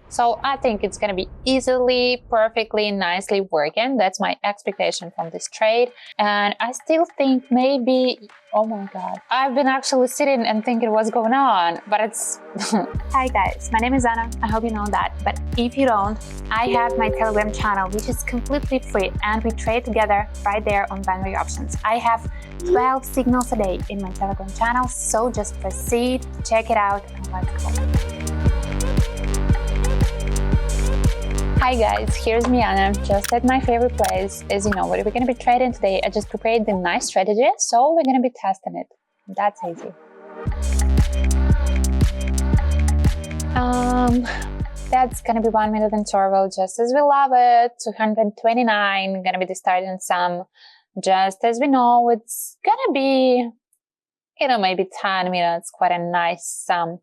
So I think it's going to be easily, perfectly, nicely working. That's my expectation from this trade. And I still think maybe, oh my God, I've been actually sitting and thinking what's going on, but it's... Hi guys, my name is Anna. I hope you know that. But if you don't, I have my Telegram channel, which is completely free, and we trade together right there on binary options. I have 12 signals a day in my Telegram channel, so just proceed, check it out, and let's go. Hi guys, here's me Anna, just at my favorite place. As you know, what we're going to be trading today, I just prepared the nice strategy, so we're going to be testing it. That's easy. That's going to be 1 minute interval, just as we love it. 229, going to be the starting sum. Just as we know, it's going to be, maybe 10 minutes, quite a nice sum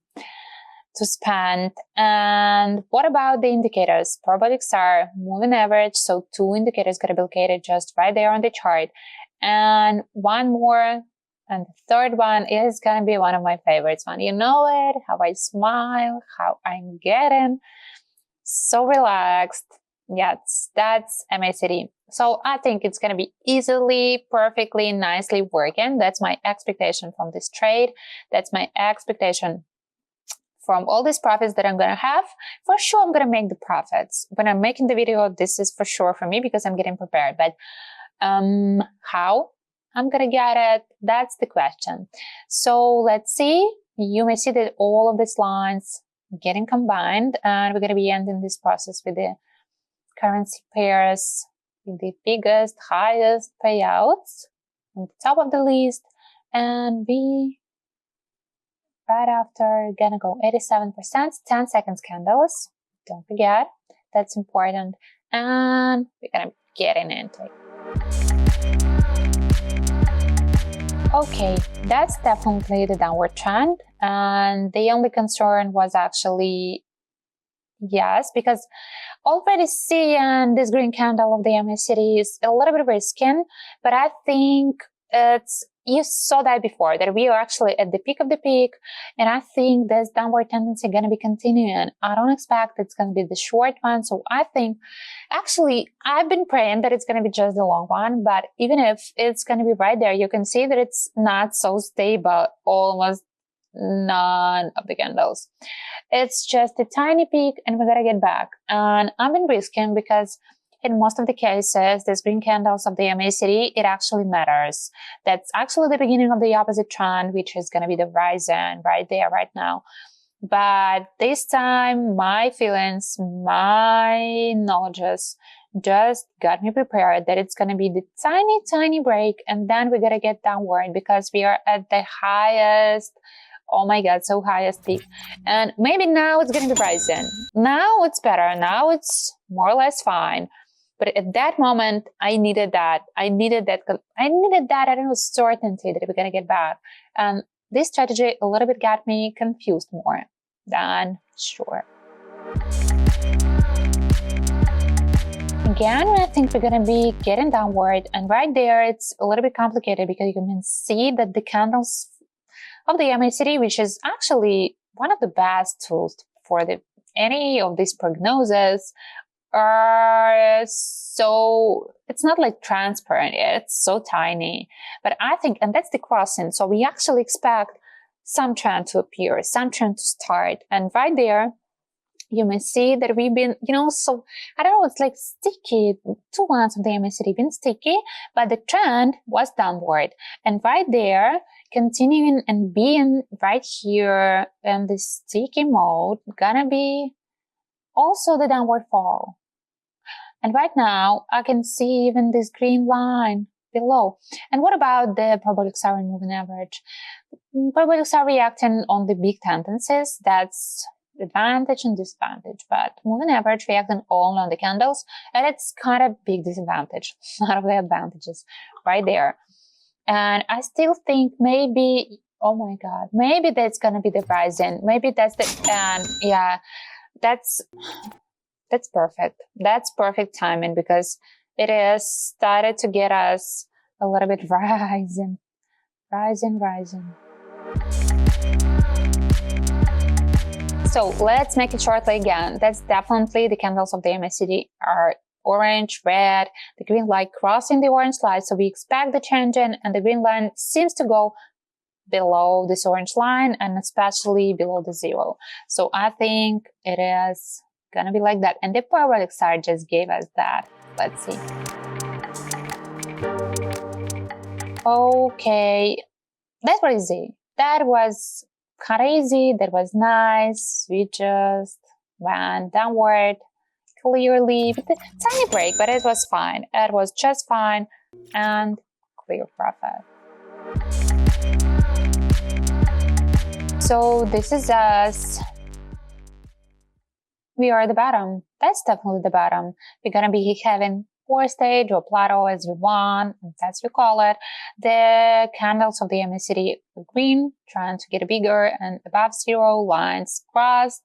to spend. And what about the indicators? Probability star, moving average, so 2 indicators got to be located just right there on the chart. And one more, and the third one is going to be one of my favorites one. You know it, how I smile, how I'm getting so relaxed. Yes, that's MACD. So I think it's going to be easily, perfectly, nicely working. That's my expectation from this trade. That's my expectation from all these profits that I'm going to have. For sure, I'm going to make the profits. When I'm making the video, this is for sure for me because I'm getting prepared. But how I'm going to get it, that's the question. So let's see. You may see that all of these lines getting combined, and we're going to be ending this process with the currency pairs with the biggest, highest payouts on the top of the list, and we right after gonna go 87%, 10 seconds candles. Don't forget, that's important. And we're gonna get into it. Okay, that's definitely the downward trend. And the only concern was actually, yes, because already seeing this green candle of the MACD is a little bit risky, but I think you saw that before, that we are actually at the peak of the peak, and I think this downward tendency going to be continuing. I don't expect it's going to be the short one, so I think, actually, I've been praying that it's going to be just the long one, but even if it's going to be right there, you can see that it's not so stable, almost none of the candles. It's just a tiny peak, and we got to get back. And I've been risking because in most of the cases, these green candles of the MACD, it actually matters. That's actually the beginning of the opposite trend, which is going to be the rising right there, right now. But this time, my feelings, my knowledges just got me prepared that it's going to be the tiny, tiny break, and then we got to get downward because we are at the highest, oh my God, so highest peak. And maybe now it's going to be rising. Now it's better. Now it's more or less fine. But at that moment, I needed that. I don't know, certainty that we're going to get back. And this strategy a little bit got me confused more than sure. Again, I think we're going to be getting downward. And right there, it's a little bit complicated because you can see that the candles of the MACD, which is actually one of the best tools for any of these prognoses, are so, it's not like transparent, it's so tiny. But I think, and that's the crossing, so we actually expect some trend to appear, some trend to start. And right there, you may see that we've been, so, I don't know, it's like sticky. 2 months of the MACD been sticky, but the trend was downward. And right there, continuing and being right here in this sticky mode, gonna be also the downward fall. And right now, I can see even this green line below. And what about the probability star and moving average? Probability star reacting on the big tendencies, that's advantage and disadvantage. But moving average reacting only on the candles, and it's kind of big disadvantage. None of the advantages right there. And I still think maybe, oh my God, maybe that's going to be the rising. Maybe that's the, and yeah, that's perfect. That's perfect timing because it has started to get us a little bit rising. So let's make it shortly again. That's definitely the candles of the MACD are orange, red, the green line crossing the orange line. So we expect the change in, and the green line seems to go below this orange line and especially below the zero. So I think it is gonna be like that. And the periodic chart just gave us that. Let's see. Okay, that's pretty easy. That was kind of easy. That was nice. We just went downward clearly with a tiny break, but it was fine. It was just fine and clear profit. So this is us. We are the bottom. That's definitely the bottom. We're gonna be having four stage or plateau as you want, as we call it. The candles of the MACD are green, trying to get bigger and above zero, lines crossed,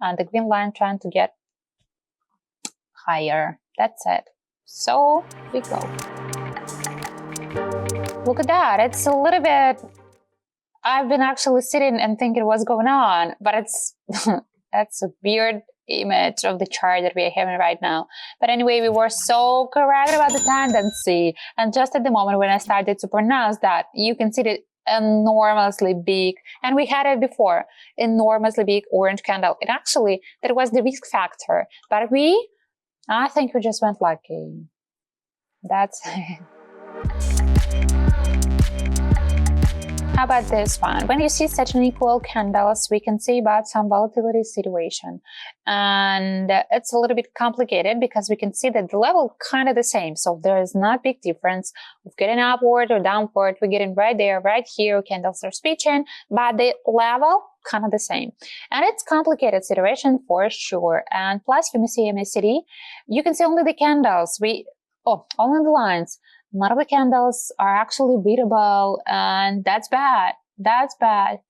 and the green line trying to get higher. That's it. So we go. Look at that. It's a little bit, I've been actually sitting and thinking what's going on, but it's that's a weird image of the chart that we are having right now. But anyway, we were so correct about the tendency, and just at the moment when I started to pronounce that, you can see the enormously big, and we had it before, enormously big orange candle. It actually, that was the risk factor, but I think we just went lucky. That's it. How about this one? When you see such an equal candles, we can see about some volatility situation. And it's a little bit complicated because we can see that the level kind of the same. So there is not big difference of getting upward or downward. We're getting right there, right here. Candles are switching, but the level kind of the same. And it's complicated situation for sure. And plus, when you see MACD, you can see only the candles. Only the lines. None of the candles are actually readable, and that's bad. That's bad.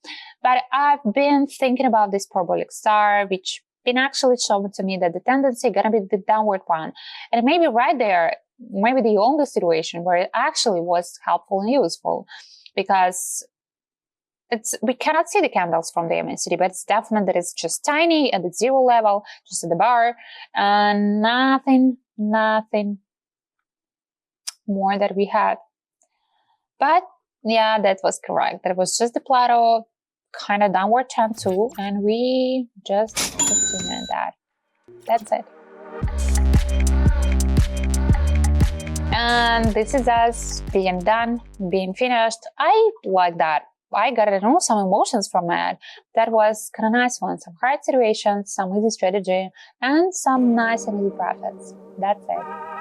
But I've been thinking about this parabolic star, which been actually showing to me that the tendency gonna be the downward one. And maybe right there, maybe the only situation where it actually was helpful and useful, because we cannot see the candles from the MACD, but it's definite that it's just tiny at the zero level, just at the bar, and nothing more that we had. But yeah, that was correct. That was just the plateau, kind of downward trend too, and we just continued that. That's it. And this is us being done, being finished. I like that. I got some emotions from it. That was kind of nice one. Some hard situations, some easy strategy, and some nice and easy profits. That's it.